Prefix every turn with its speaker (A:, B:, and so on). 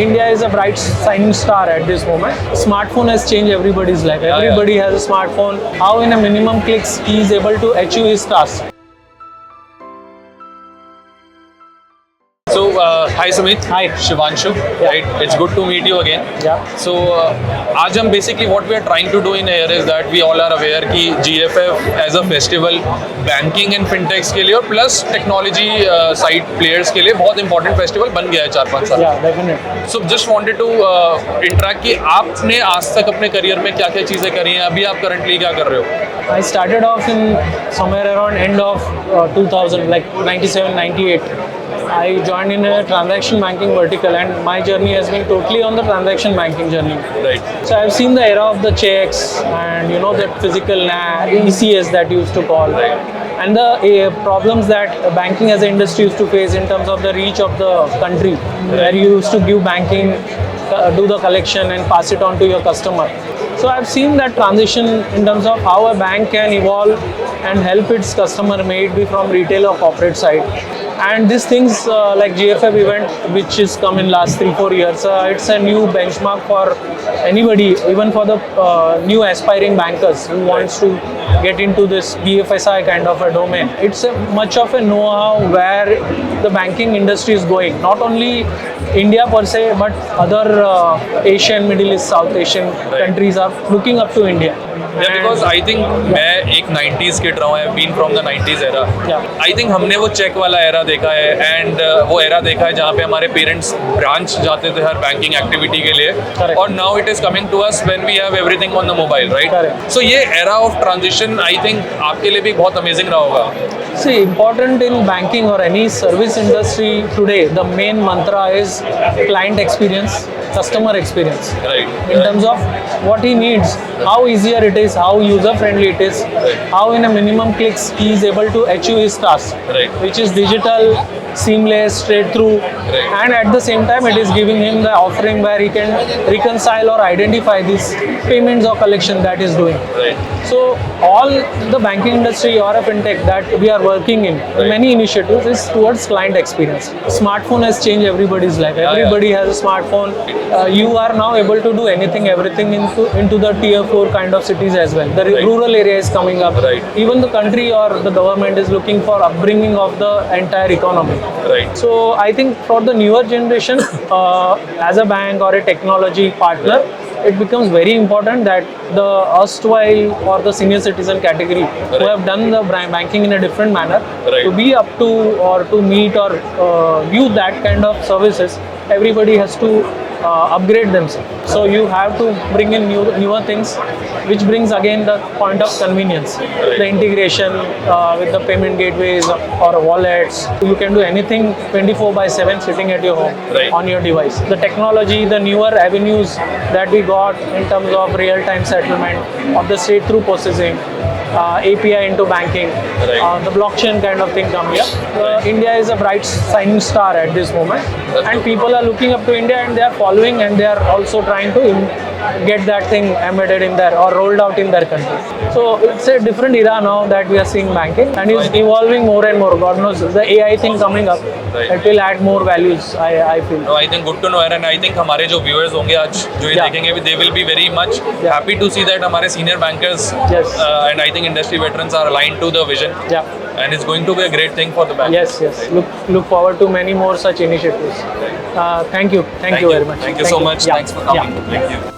A: India is a bright shining star at this moment. Smartphone has changed everybody's life. Everybody has a smartphone. How in a minimum clicks he is able to achieve his task.
B: So, hi Sumit.
A: Hi.
B: Shivanshu. Right. It's good to meet you again.
A: Yeah.
B: So, आज हम basically what we are trying to do in here is that we all are aware कि GFF as a festival banking and fintechs के लिए और plus technology side players के लिए बहुत important festival बन गया है 4-5 साल.
A: Yeah, definitely.
B: So just wanted to interact कि आपने आज तक अपने करियर में क्या क्या चीज़ें करी हैं, अभी आप currently क्या कर रहे हो?
A: I started off in somewhere around end of 2000, like 97, 98. I joined in a transaction banking vertical, and my journey has been totally on the transaction banking journey.
B: Right.
A: So I've seen the era of the checks and the physical ECS that you used to call, and the problems that banking as an industry used to face in terms of the reach of the country, where you used to give banking, do the collection and pass it on to your customer. So I've seen that transition in terms of how a bank can evolve and help its customer, may it be from retail or corporate side. And these things like GFF event, which is come in last 3-4 years, it's a new benchmark for anybody, even for the new aspiring bankers who wants to get into this BFSI kind of a domain. It's much of a know-how where the banking industry is going. Not only India per se, but other Asian, Middle East, South Asian countries are looking up to India.
B: Yeah, because I think मैं एक 90s kid रहा हूँ, I've been from the 90s era.
A: Yeah.
B: I think हमने वो check वाला era देखा है and वो era देखा है जहाँ पे हमारे पेरेंट्स ब्रांच जाते थे हर बैंकिंग एक्टिविटी के लिए.
A: Correct.
B: और now it is coming to us when we have everything on the mobile, right?
A: Correct.
B: So ये era of transition I think आपके लिए भी बहुत amazing रहा होगा.
A: See, important in banking or any service industry today, the main mantra is client experience, customer experience.
B: Right.
A: In terms of what he needs, how easier it is, how user friendly it is, how in a minimum clicks he is able to achieve his task,
B: Right.
A: which is digital, seamless, straight through,
B: Right.
A: and at the same time it is giving him the offering where he can reconcile or identify these payments or collection that is doing.
B: Right.
A: So all the banking industry or a fintech that we are working in, many initiatives is towards client experience. Smartphone has changed everybody's life. Everybody has a smartphone. You are now able to do anything, everything into the tier 4 kind of cities as well. The rural area is coming up.
B: Right.
A: Even the country or the government is looking for upbringing of the entire economy.
B: Right.
A: So I think for the newer generation, as a bank or a technology partner, it becomes very important that the erstwhile or the senior citizen category who have done the banking in a different manner,
B: Right.
A: to be up to or to meet or use that kind of services, everybody has to upgrade themselves. So you have to bring in newer things, which brings again the point of convenience, the integration with the payment gateways or wallets. You can do anything 24/7 sitting at your home,
B: Right.
A: on your device. The technology, the newer avenues that we got in terms of real-time settlement, of the straight-through processing, API into banking,
B: Right.
A: the blockchain kind of thing come here. India is a bright shining star at this moment, and people are looking up to India and they are following, and they are also trying to get that thing embedded in there or rolled out in their country. So it's a different era now that we are seeing banking, and it's evolving more and more. God knows the AI thing coming up,
B: Right.
A: it will add more values. I feel.
B: No, I think good to know, and I think हमारे जो viewers होंगे आज जो ये
A: Yeah.
B: देखेंगे भी, they will be very much happy to see that हमारे senior bankers
A: Yes.
B: and I think industry veterans are aligned to the vision,
A: Yeah.
B: and it's going to be a great thing for the bank.
A: Yes. Look forward to many more such initiatives. Thank you very much.
B: Thank you so much.
A: Yeah.
B: Thanks for coming.
A: Yeah.
B: Thank you.